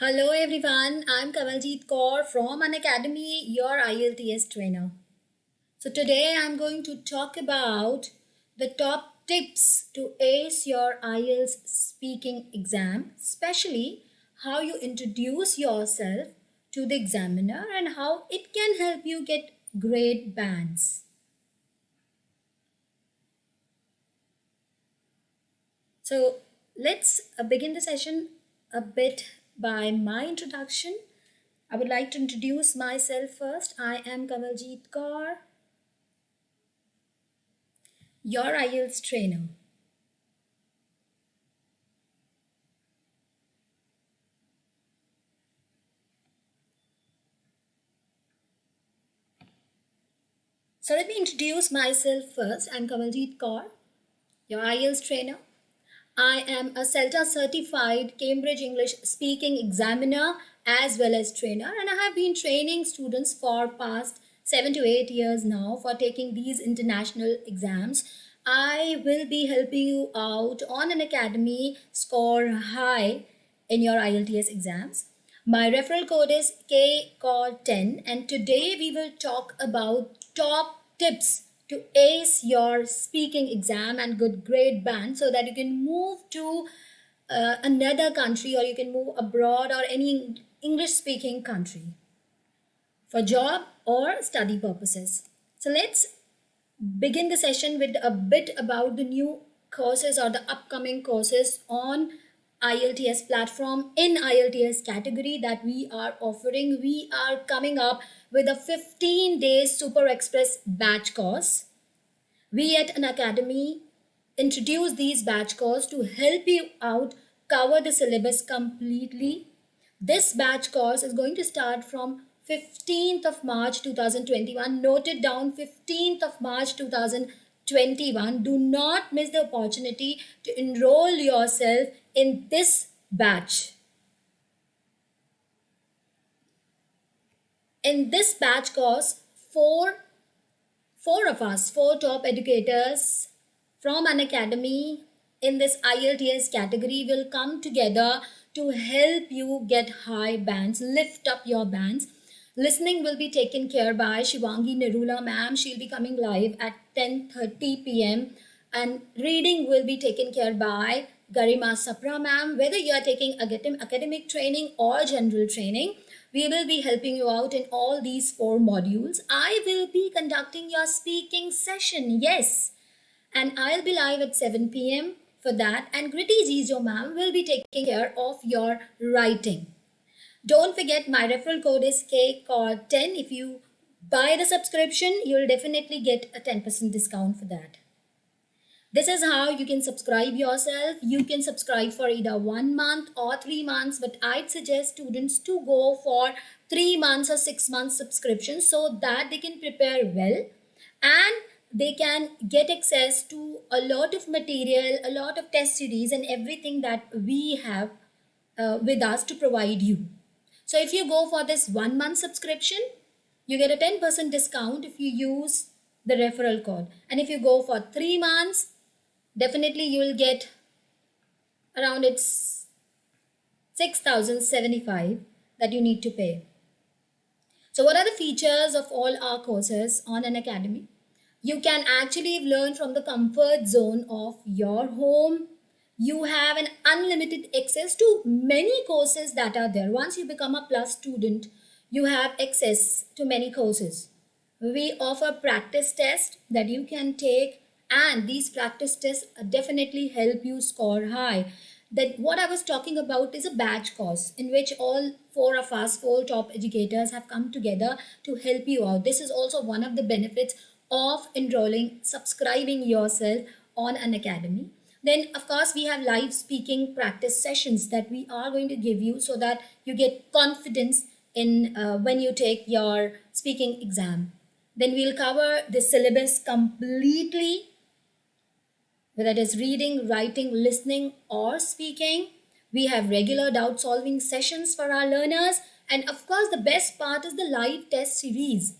Hello everyone, I'm Kanwaljeet Kaur from Unacademy, your IELTS trainer. So today I'm going to talk about the top tips to ace your IELTS speaking exam, especially how you introduce yourself to the examiner and how it can help you get great bands. So let's begin the session a bit by my introduction. I would like to introduce myself first. I am Kanwaljeet Kaur, your IELTS trainer. So let me introduce myself first. I'm Kanwaljeet Kaur, your IELTS trainer. I am a CELTA certified Cambridge English speaking examiner as well as trainer, and I have been training students for past 7 to 8 years now for taking these international exams. I will be helping you out on Unacademy score high in your IELTS exams. My referral code is KCAUR10, and today we will talk about top tips to ace your speaking exam and good grade band so that you can move to another country, or you can move abroad or any English speaking country for job or study purposes. So let's begin the session with a bit about the new courses or the upcoming courses on IELTS platform in IELTS category that we are offering. We are coming up with a 15 days Super Express batch course. We at Unacademy introduce these batch courses to help you out cover the syllabus completely. This batch course is going to start from 15th of March 2021. Note it down, 15th of March 2021. Do not miss the opportunity to enroll yourself in this batch. In this batch course, four top educators from Unacademy in this IELTS category will come together to help you get high bands, lift up your bands. Listening will be taken care by Shivangi Nerula ma'am. She'll be coming live at 10:30 p.m. and reading will be taken care by Garima Sapra ma'am. Whether you are taking academic training or general training, we will be helping you out in all these 4 modules. I will be conducting your speaking session, yes. And I'll be live at 7 p.m. for that. And Gritty Zizo ma'am will be taking care of your writing. Don't forget, my referral code is KCAUR10. If you buy the subscription, you'll definitely get a 10% discount for that. This is how you can subscribe yourself. You can subscribe for either 1 month or 3 months, but I'd suggest students to go for 3 months or 6 months subscription so that they can prepare well and they can get access to a lot of material, a lot of test series and everything that we have with us to provide you. So if you go for this 1 month subscription, you get a 10% discount if you use the referral code. And if you go for 3 months, definitely you will get around it's 6,075 that you need to pay. So what are the features of all our courses on Unacademy? You can actually learn from the comfort zone of your home. You have an unlimited access to many courses that are there. Once you become a plus student, you have access to many courses. We offer practice tests that you can take, and these practice tests definitely help you score high. That what I was talking about is a batch course in which all 4 of us, 4 top educators have come together to help you out. This is also one of the benefits of subscribing yourself on Unacademy. Then of course we have live speaking practice sessions that we are going to give you so that you get confidence in when you take your speaking exam. Then we'll cover the syllabus completely, whether it is reading, writing, listening or speaking. We have regular doubt solving sessions for our learners, and of course the best part is the live test series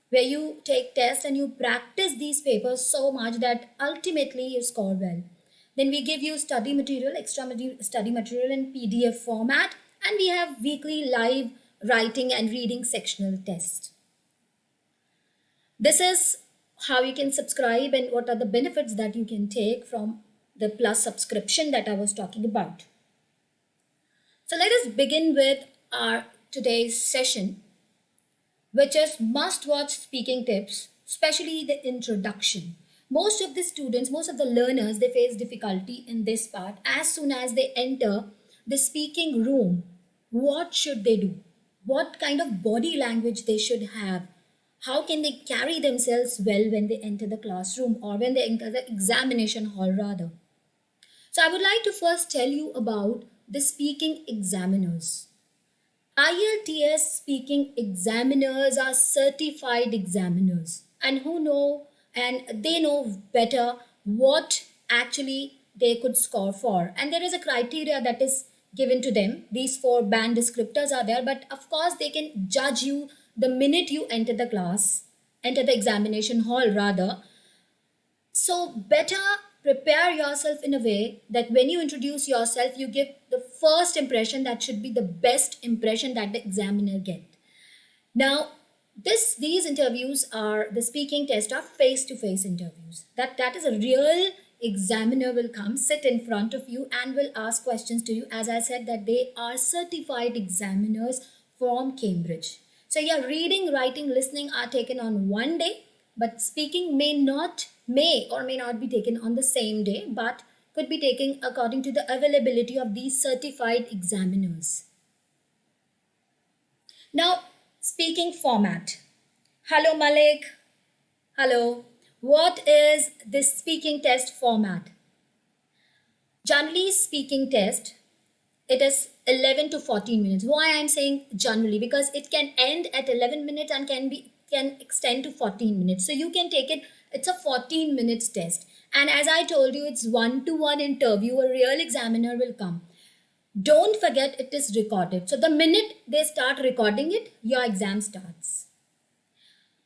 where you take tests and you practice these papers so much that ultimately you score well. Then we give you study material, extra study material in PDF format and we have weekly live writing and reading sectional tests. This is how you can subscribe and what are the benefits that you can take from the Plus subscription that I was talking about. So let us begin with our today's session, which is must-watch speaking tips, especially the introduction. Most of the students, most of the learners, they face difficulty in this part. As soon as they enter the speaking room, what should they do? What kind of body language they should have? How can they carry themselves well when they enter the classroom or when they enter the examination hall rather? So I would like to first tell you about the speaking examiners. IELTS speaking examiners are certified examiners and they know better what actually they could score for. And there is a criteria that is given to them. These 4 band descriptors are there, but of course they can judge you the minute you enter the class, enter the examination hall rather. So better prepare yourself in a way that when you introduce yourself, you give the first impression that should be the best impression that the examiner get. Now, these interviews are, the speaking test are face-to-face interviews. That is a real examiner will come, sit in front of you and will ask questions to you. As I said that they are certified examiners from Cambridge. So yeah, reading, writing, listening are taken on one day, but speaking may or may not be taken on the same day, but could be taken according to the availability of these certified examiners. Now, speaking format. Hello, Malik. Hello. What is this speaking test format? Generally speaking test, it is 11 to 14 minutes. Why I'm saying generally? Because it can end at 11 minutes and can extend to 14 minutes. So you can take it, it's a 14 minutes test. And as I told you, it's one-to-one interview. A real examiner will come. Don't forget it is recorded. So the minute they start recording it, your exam starts.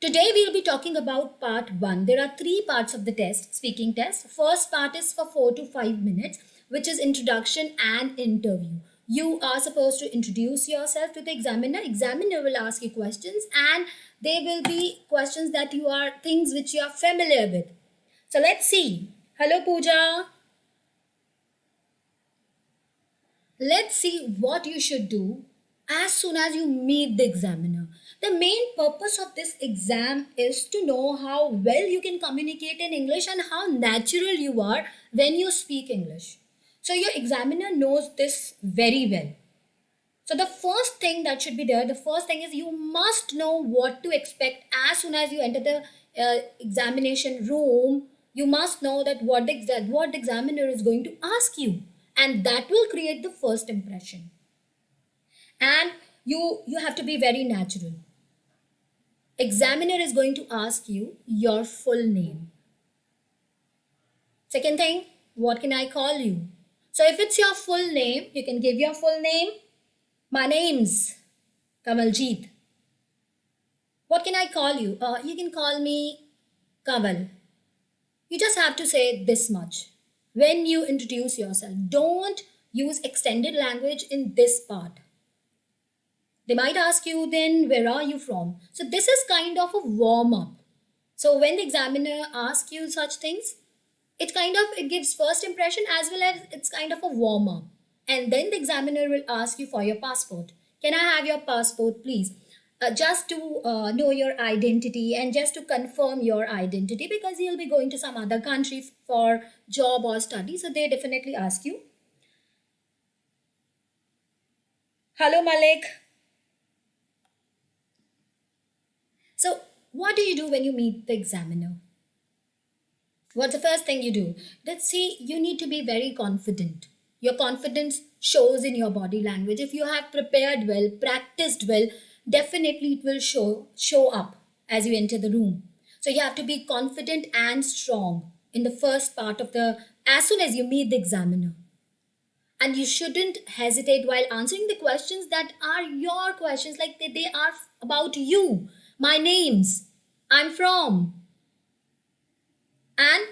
Today we'll be talking about part 1. There are 3 parts of the test, speaking test. First part is for 4 to 5 minutes, which is introduction and interview. You are supposed to introduce yourself to the examiner. Examiner will ask you questions and they will be questions that things which you are familiar with. So let's see. Hello, Pooja. Let's see what you should do as soon as you meet the examiner. The main purpose of this exam is to know how well you can communicate in English and how natural you are when you speak English. So your examiner knows this very well. So the first thing that should be there, the first thing is you must know what to expect as soon as you enter the examination room. You must know that what the examiner is going to ask you, and that will create the first impression. And you have to be very natural. Examiner is going to ask you your full name. Second thing, what can I call you? So if it's your full name, you can give your full name. My name's Kanwaljeet. What can I call you? You can call me Kanwal. You just have to say this much. When you introduce yourself, don't use extended language in this part. They might ask you then, where are you from? So this is kind of a warm-up. So when the examiner asks you such things, it gives first impression as well as it's kind of a warm-up. And then the examiner will ask you for your passport. Can I have your passport, please? Just to know your identity and just to confirm your identity, because you'll be going to some other country for job or study. So they definitely ask you. Hello, Malik. So what do you do when you meet the examiner? What's the first thing you do? Let's see, you need to be very confident. Your confidence shows in your body language. If you have prepared well, practiced well, definitely it will show up as you enter the room. So you have to be confident and strong in the first part of as soon as you meet the examiner. And you shouldn't hesitate while answering the questions that are your questions, like they are about you. My name's, I'm from. And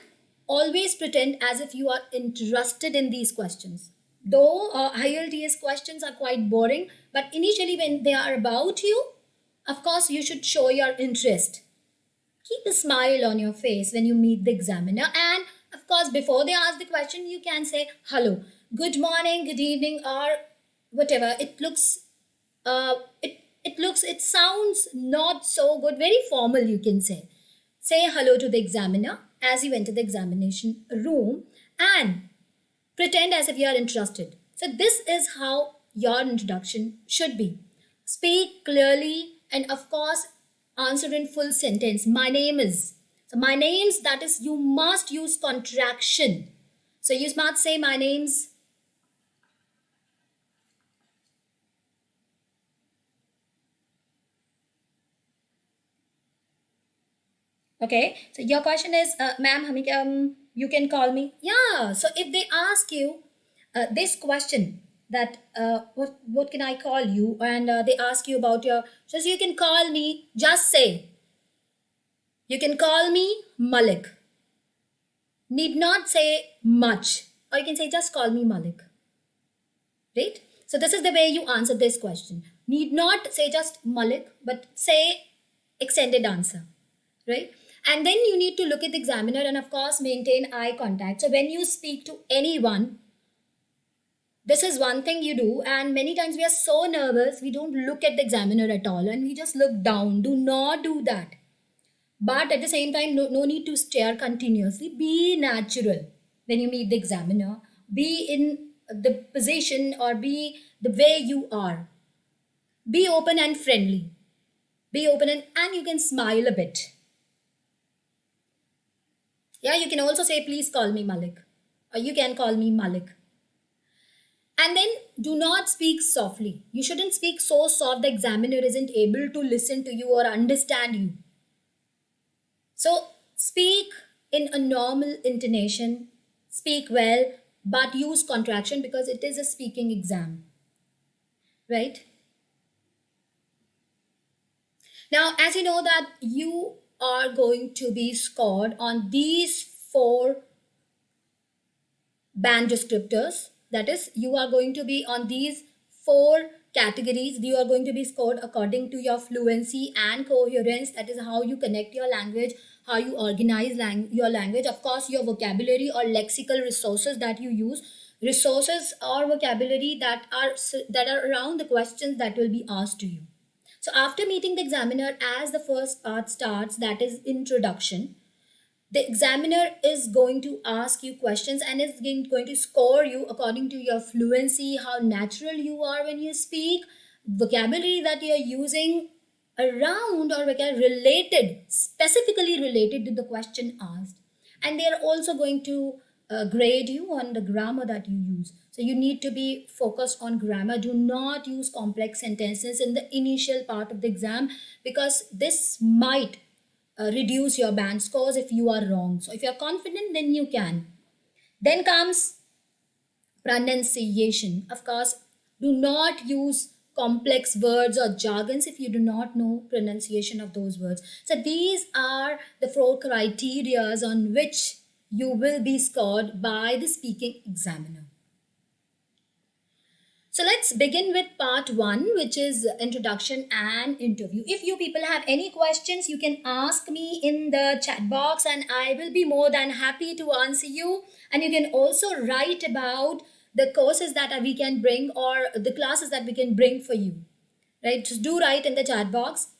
always pretend as if you are interested in these questions. Though IELTS questions are quite boring, but initially when they are about you, of course you should show your interest. Keep a smile on your face when you meet the examiner, and of course before they ask the question you can say hello, good morning, good evening, or whatever. It sounds not so good, very formal, you can say. Say hello to the examiner as you enter the examination room and pretend as if you are interested. So this is how your introduction should be. Speak clearly and of course answer in full sentence. My name is. So my name's, that is, you must use contraction. So you must say my name's. Okay, so your question is, ma'am, you can call me. Yeah, so if they ask you this question, that what can I call you, and they ask you about your, so you can call me, just say, you can call me Malik. Need not say much, or you can say just call me Malik. Right? So this is the way you answer this question. Need not say just Malik, but say extended answer. Right? And then you need to look at the examiner and of course maintain eye contact. So when you speak to anyone, this is one thing you do, and many times we are so nervous, we don't look at the examiner at all and we just look down. Do not do that. But at the same time, no need to stare continuously. Be natural when you meet the examiner. Be in the position or be the way you are. Be open and friendly. Be open and you can smile a bit. Yeah, you can also say, please call me Malik. Or you can call me Malik. And then do not speak softly. You shouldn't speak so soft the examiner isn't able to listen to you or understand you. So speak in a normal intonation. Speak well, but use contraction because it is a speaking exam. Right? Now, as you know that you are going to be scored on these 4 band descriptors. That is, you are going to be on these 4 categories. You are going to be scored according to your fluency and coherence. That is how you connect your language, how you organize your language. Of course, your vocabulary or lexical resources that you use. Resources or vocabulary that are around the questions that will be asked to you. So after meeting the examiner, as the first part starts, that is introduction, the examiner is going to ask you questions and is going to score you according to your fluency, how natural you are when you speak, vocabulary that you are using around or related, specifically related to the question asked. And they are also going to grade you on the grammar that you use. So you need to be focused on grammar. Do not use complex sentences in the initial part of the exam because this might reduce your band scores if you are wrong. So if you are confident, then you can. Then comes pronunciation. Of course, do not use complex words or jargons if you do not know pronunciation of those words. So these are the 4 criterias on which you will be scored by the speaking examiner. So let's begin with part 1, which is introduction and interview. If you people have any questions, you can ask me in the chat box and I will be more than happy to answer you. And you can also write about the courses that we can bring or the classes that we can bring for you. Right? Just do write in the chat box.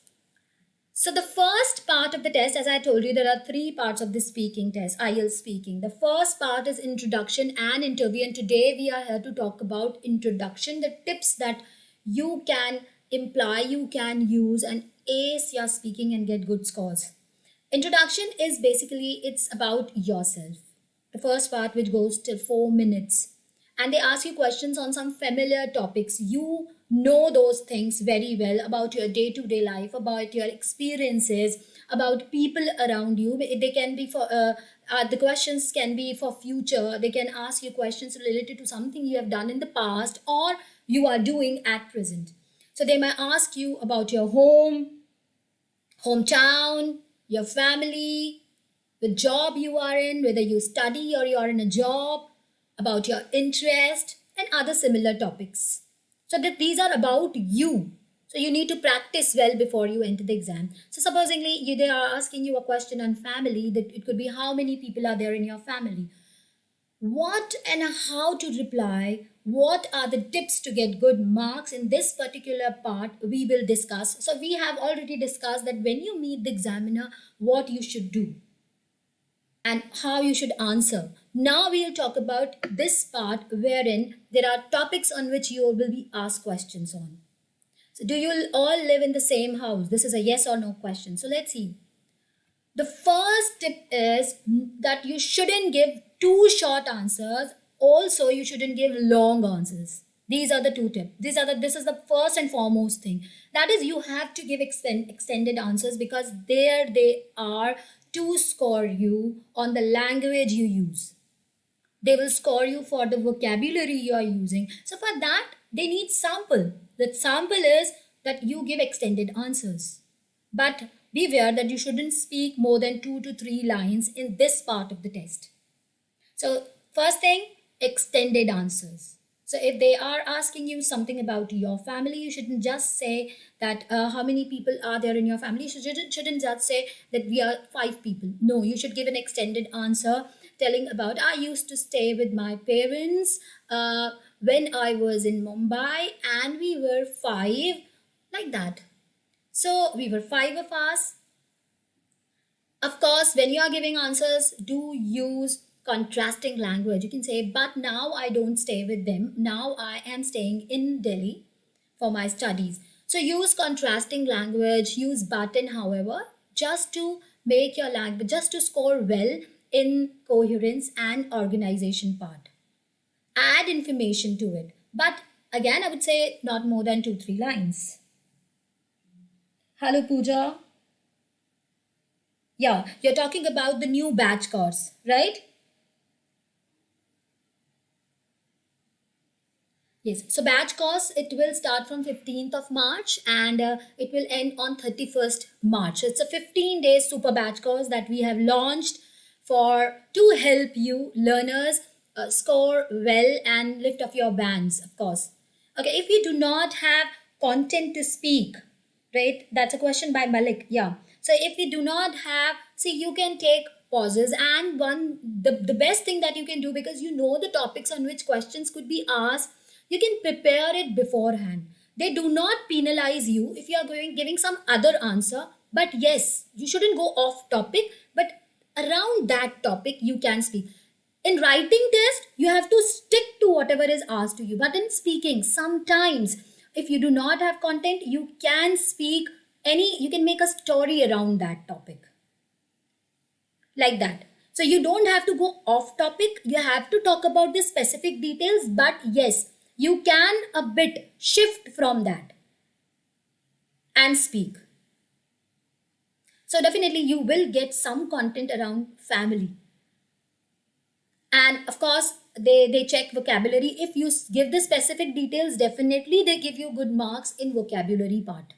So the first part of the test, as I told you, there are 3 parts of the speaking test, IELTS speaking. The first part is introduction and interview. And today we are here to talk about introduction, the tips that you can imply, you can use and ace your speaking and get good scores. Introduction is basically, it's about yourself. The first part, which goes till 4 minutes. And they ask you questions on some familiar topics. You know those things very well about your day-to-day life, about your experiences, about people around you. They can be for the questions can be for future. They can ask you questions related to something you have done in the past or you are doing at present. So they might ask you about your hometown, your family, the job you are in, whether you study or you are in a job, about your interest, and other similar topics. So that these are about you. So you need to practice well before you enter the exam. So supposingly they are asking you a question on family, that it could be how many people are there in your family. What and how to reply, what are the tips to get good marks in this particular part we will discuss. So we have already discussed that when you meet the examiner, what you should do and how you should answer. Now we'll talk about this part wherein there are topics on which you will be asked questions on. So do you all live in the same house? This is a yes or no question. So let's see. The first tip is that you shouldn't give too short answers. Also, you shouldn't give long answers. These are the two tips. This is the first and foremost thing. That is, you have to give extended answers, because there they are to score you on the language you use. They will score you for the vocabulary you are using. So for that, they need sample. The sample is that you give extended answers. But beware that you shouldn't speak more than 2 to 3 lines in this part of the test. So first thing, extended answers. So if they are asking you something about your family, you shouldn't just say that how many people are there in your family. You shouldn't just say that we are 5 people. No, you should give an extended answer telling about I used to stay with my parents when I was in Mumbai and we were 5, like that. So we were 5 of us. Of course, when you are giving answers, do use contrasting language. You can say, but now I don't stay with them. Now I am staying in Delhi for my studies. So use contrasting language, use but and however, just to make your language, just to score well in coherence and organization part. Add information to it. But again, I would say not more than 2-3 lines. Hello, Pooja. Yeah, you're talking about the new batch course, right? Yes, so batch course, it will start from 15th of March and it will end on 31st March. So it's a 15-day super batch course that we have launched to help you learners score well and lift up your bands, of course. Okay, if you do not have content to speak, right? That's a question by Malik. Yeah. So if you do not have, see, you can take pauses, and the best thing that you can do, because you know the topics on which questions could be asked, you can prepare it beforehand. They do not penalize you if you are giving some other answer, but yes, you shouldn't go off topic, but around that topic you can speak. In writing test, you have to stick to whatever is asked to you, but in speaking, sometimes if you do not have content, you can speak you can make a story around that topic, like that. So you don't have to go off topic, you have to talk about the specific details, but yes, you can a bit shift from that and speak. So definitely you will get some content around family. And of course, they check vocabulary. If you give the specific details, definitely they give you good marks in vocabulary part.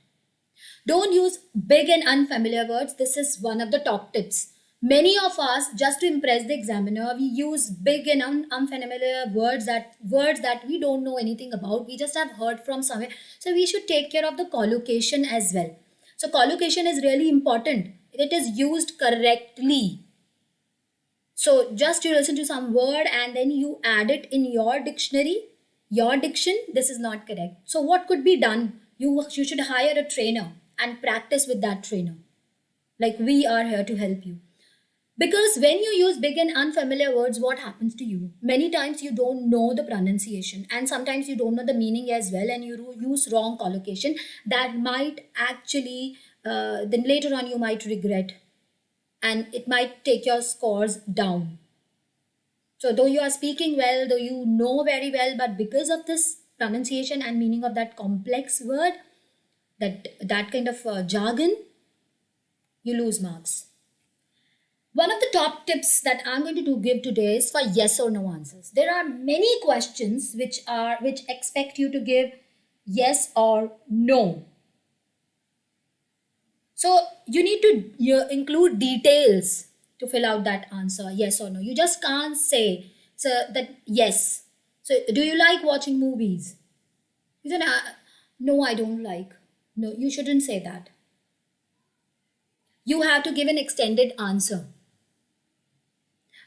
Don't use big and unfamiliar words. This is one of the top tips. Many of us, just to impress the examiner, we use big and unfamiliar words that we don't know anything about. We just have heard from somewhere. So we should take care of the collocation as well. So collocation is really important. It is used correctly. So just you listen to some word and then you add it in your dictionary, your diction, this is not correct. So what could be done? You should hire a trainer and practice with that trainer. Like we are here to help you. Because when you use big and unfamiliar words, what happens to you? Many times you don't know the pronunciation, and sometimes you don't know the meaning as well, and you use wrong collocation that might actually, then later on you might regret, and it might take your scores down. So though you are speaking well, though you know very well, but because of this pronunciation and meaning of that complex word, that kind of jargon, you lose marks. One of the top tips that I'm going to give today is for yes or no answers. There are many questions which expect you to give yes or no. So you need to include details to fill out that answer, yes or no. You just can't say that yes. So do you like watching movies? You said, no, I don't like. No, you shouldn't say that. You have to give an extended answer.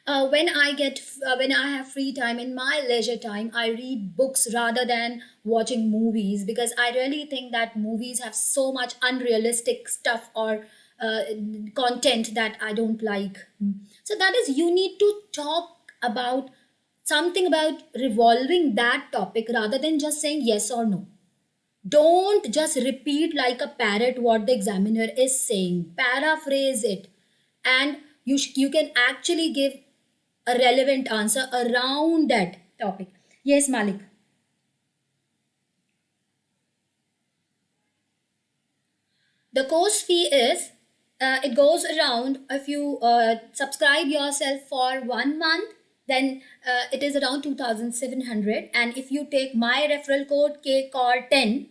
When I have free time, in my leisure time, I read books rather than watching movies, because I really think that movies have so much unrealistic stuff or uh, content that I don't like. So that is, you need to talk about something about revolving that topic rather than just saying yes or no. Don't just repeat like a parrot what the examiner is saying. Paraphrase it, and you can actually give a relevant answer around that topic. Yes, Malik. The course fee is, it goes around, if you subscribe yourself for 1 month, then it is around 2,700. And if you take my referral code KCOR10,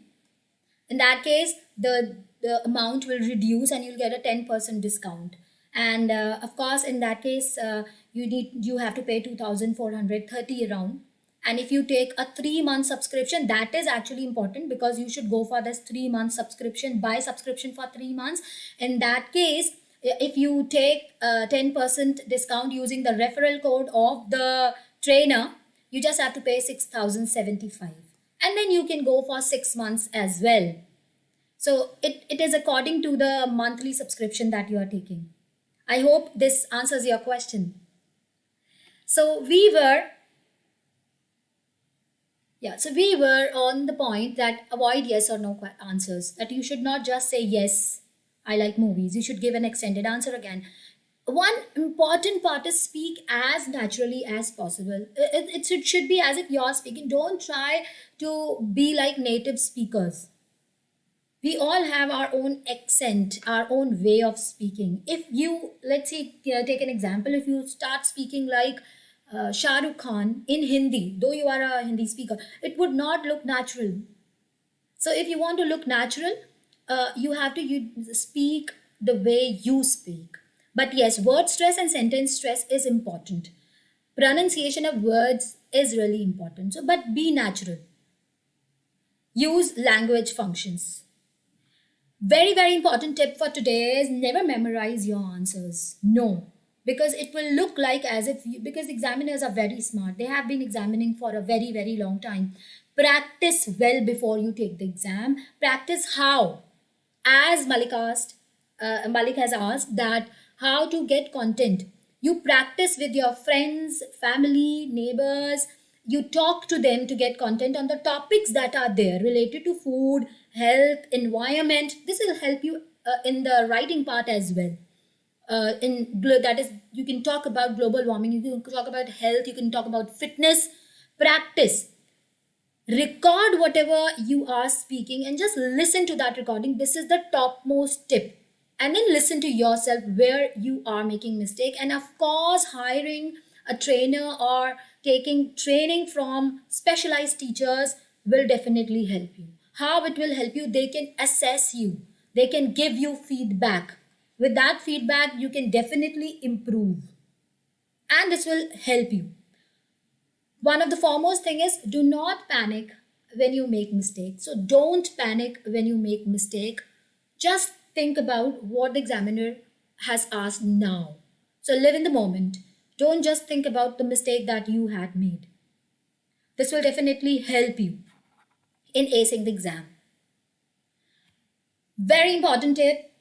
in that case, the amount will reduce and you'll get a 10% discount. And of course, in that case, you have to pay 2,430 around. And if you take a 3-month subscription, that is actually important, because you should go for this 3-month subscription, buy subscription for 3 months. In that case, if you take a 10% discount using the referral code of the trainer, you just have to pay 6,075. And then you can go for 6 months as well. So it is according to the monthly subscription that you are taking. I hope this answers your question. So we were on the point that avoid yes or no answers, that you should not just say yes, I like movies. You should give an extended answer again. One important part is speak as naturally as possible. It should be as if you're speaking. Don't try to be like native speakers. We all have our own accent, our own way of speaking. If you, let's say, take an example, if you start speaking like Shah Rukh Khan in Hindi, though you are a Hindi speaker, it would not look natural. So if you want to look natural, you have to speak the way you speak. But yes, word stress and sentence stress is important. Pronunciation of words is really important. So, but be natural. Use language functions. Very, very important tip for today is never memorize your answers. No, because it will look like as if because examiners are very smart. They have been examining for a very, very long time. Practice well before you take the exam. Practice how? As Malik has asked that how to get content. You practice with your friends, family, neighbors. You talk to them to get content on the topics that are there related to food, health, environment. This will help you in the writing part as well. That is, you can talk about global warming, you can talk about health, you can talk about fitness. Practice. Record whatever you are speaking and just listen to that recording. This is the topmost tip. And then listen to yourself where you are making mistake. And of course, hiring a trainer or taking training from specialized teachers will definitely help you. How it will help you? They can assess you. They can give you feedback. With that feedback, you can definitely improve. And this will help you. One of the foremost thing is do not panic when you make mistakes. So don't panic when you make mistake. Just think about what the examiner has asked now. So live in the moment. Don't just think about the mistake that you had made. This will definitely help you in acing the exam. Very important tip,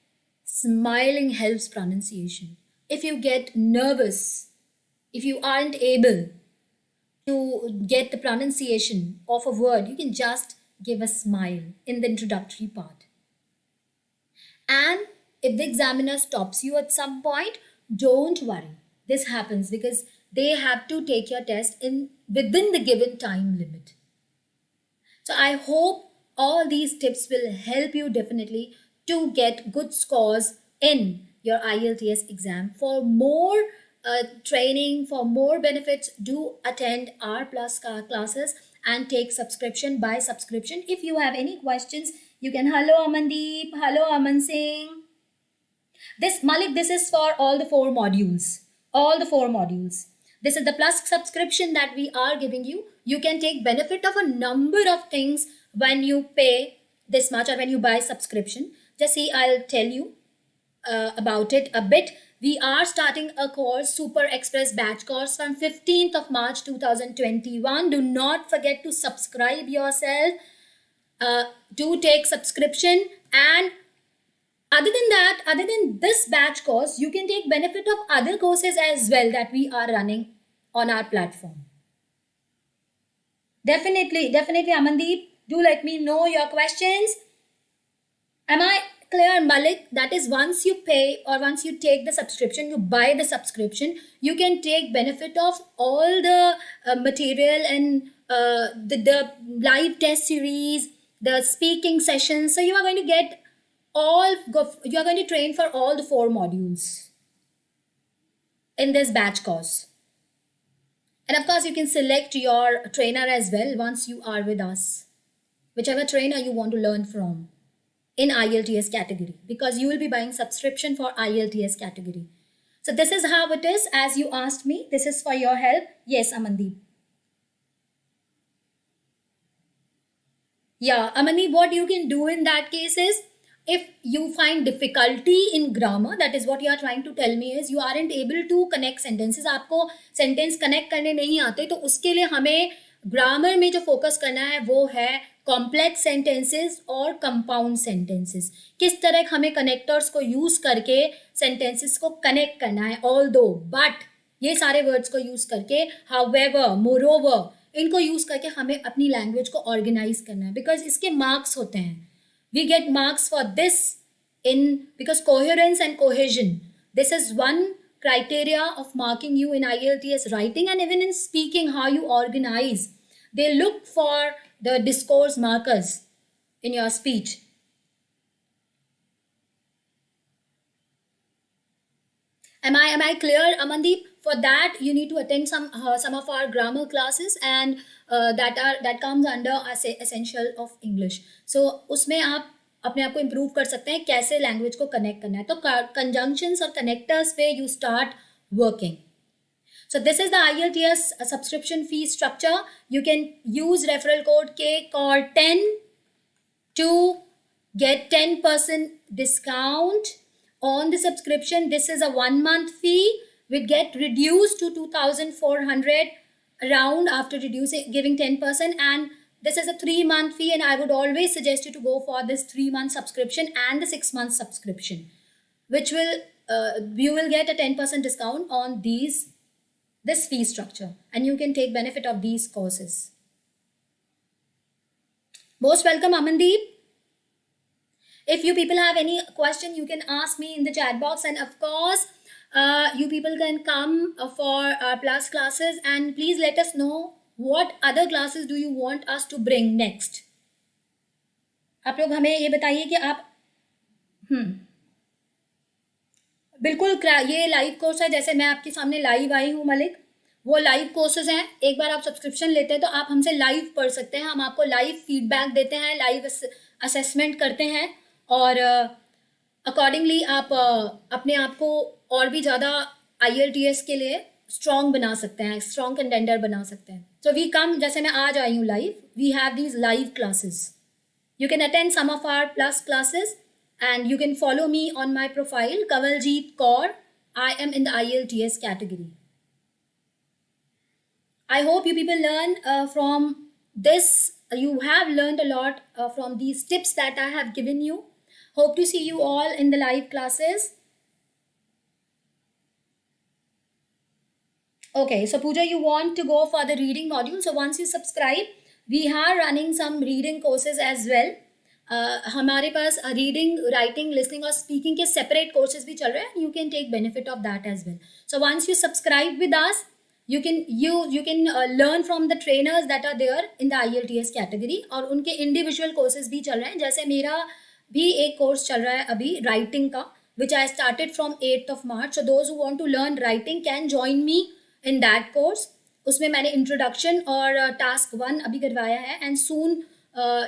smiling helps pronunciation. If you get nervous, if you aren't able to get the pronunciation of a word, you can just give a smile in the introductory part. And if the examiner stops you at some point, don't worry. This happens because they have to take your test within the given time limit. So I hope all these tips will help you definitely to get good scores in your IELTS exam. For more training, for more benefits, do attend R Plus classes and take subscription by subscription. If you have any questions, you can hello Amandeep, hello Aman Singh. This Malik, this is for all the 4 modules. All the 4 modules. This is the plus subscription that we are giving you. You can take benefit of a number of things when you pay this much or when you buy subscription. Just see, I'll tell you about it a bit. We are starting a course, Super Express Batch course, from 15th of March 2021. Do not forget to subscribe yourself. Do take subscription, and other than that, other than this batch course, you can take benefit of other courses as well that we are running on our platform. Definitely, Amandeep, do let me know your questions. Am I clear, Malik? That is, once you pay or once you take the subscription, you buy the subscription, you can take benefit of all the material and the live test series, the speaking sessions. So you are going to get you are going to train for all the 4 modules in this batch course. And of course, you can select your trainer as well once you are with us, whichever trainer you want to learn from in IELTS category, because you will be buying subscription for IELTS category. So this is how it is, as you asked me. This is for your help. Yes, Amandeep. Yeah, Amandeep, what you can do in that case is, if you find difficulty in grammar, that is what you are trying to tell me is you aren't able to connect sentences, आपको sentence connect करने नहीं आते, तो उसके लिए हमें grammar में जो focus करना है वो है complex sentences और compound sentences. किस तरह हमें connectors को use करके sentences को connect करना है, although, but ये सारे words को use करके, however, moreover, इनको use करके हमें अपनी language को organize करना है, because इसके marks होते हैं. We get marks for this because coherence and cohesion. This is one criteria of marking you in IELTS writing and even in speaking, how you organize. They look for the discourse markers in your speech. Am I clear, Amandeep? For that, you need to attend some of our grammar classes, and that comes under essential of English. So उसमें आप अपने आप को improve कर सकते हैं कैसे language को connect करना है. तो conjunctions और connectors पे you start working. So this is the IELTS subscription fee structure. You can use referral code KCOR10 to get 10% discount on the subscription. This is a 1-month fee. Will get reduced to 2,400 around after giving 10%, and this is a 3-month fee, and I would always suggest you to go for this 3-month subscription and the 6-month subscription, which will you will get a 10% discount on this fee structure, and you can take benefit of these courses. Most welcome, Amandeep. If you people have any question, you can ask me in the chat box, and of course, you people can come for our plus classes, and please let us know what other classes do you want us to bring next. आप लोग हमें ये बताइए कि आप बिल्कुल ये live course है, जैसे मैं आपके सामने लाइव आई हूँ मलिक, वो लाइव कोर्सेज हैं. एक बार आप सब्सक्रिप्शन लेते हैं तो आप हमसे लाइव पढ़ सकते हैं. हम आपको लाइव फीडबैक देते हैं, लाइव असेसमेंट करते हैं, और अकॉर्डिंगली आप अपने आप को और भी ज़्यादा IELTS के लिए स्ट्रॉन्ग बना सकते हैं, स्ट्रॉन्ग कंटेंडर बना सकते हैं. सो वी कम, जैसे मैं आज आई हूँ live, we have these live classes. You can attend some of our plus classes, and you can follow me on my profile, Kanwaljeet Kaur. I am in the IELTS category. I hope you people learn from this. You have learned a lot from these tips that I have given you. Hope to see you all in the live classes. Okay, so Pooja, you want to go for the reading module. So once you subscribe, we are running some reading courses as well. हमारे पास reading, writing, listening और speaking के separate courses भी चल रहे हैं. You can take benefit of that as well. So once you subscribe with us, you can learn from the trainers that are there in the IELTS category, और उनके individual courses भी चल रहे हैं. जैसे मेरा भी एक कोर्स चल रहा है अभी राइटिंग का, which I started from 8th of March. So those who want to learn writing can join me in that course. उसमें मैंने इंट्रोडक्शन और टास्क 1 अभी करवाया है, and soon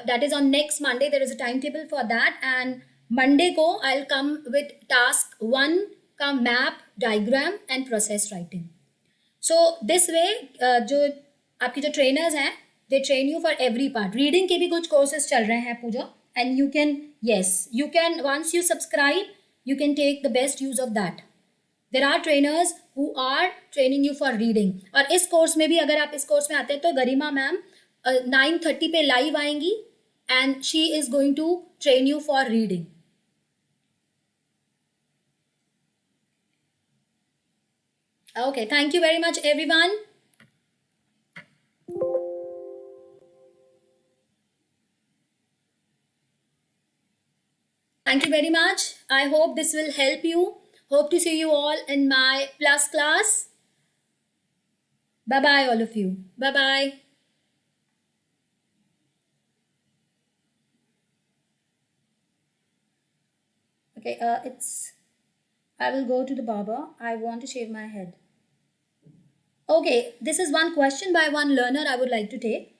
that is on next Monday. There is a timetable for that, and Monday को I'll come with task 1 का map, diagram and process writing. So this way जो आपकी जो trainers हैं, they train you for every part. Reading के भी कुछ courses चल रहे हैं पूजा, and you can, yes, you can, once you subscribe, you can take the best use of that. There are trainers who are training you for reading. और इस course में भी अगर आप इस course में आते हैं तो गरिमा मैम 9:30 पे live आएंगी and she is going to train you for reading. Okay, thank you very much everyone. Thank you very much. I hope this will help you. Hope to see you all in my plus class. Bye bye all of you. Bye bye. Okay, I will go to the barber. I want to shave my head. Okay, this is one question by one learner I would like to take.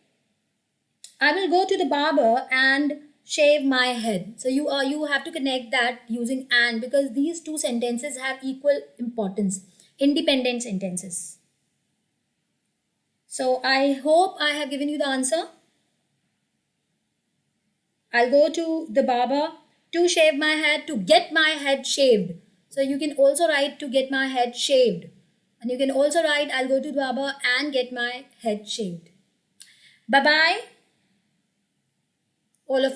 I will go to the barber and shave my head. So you have to connect that using and, because these two sentences have equal importance, independent sentences. So I hope I have given you the answer. I'll go to the barber to shave my head, to get my head shaved. So you can also write to get my head shaved. And you can also write I'll go to the barber and get my head shaved. Bye-bye. All of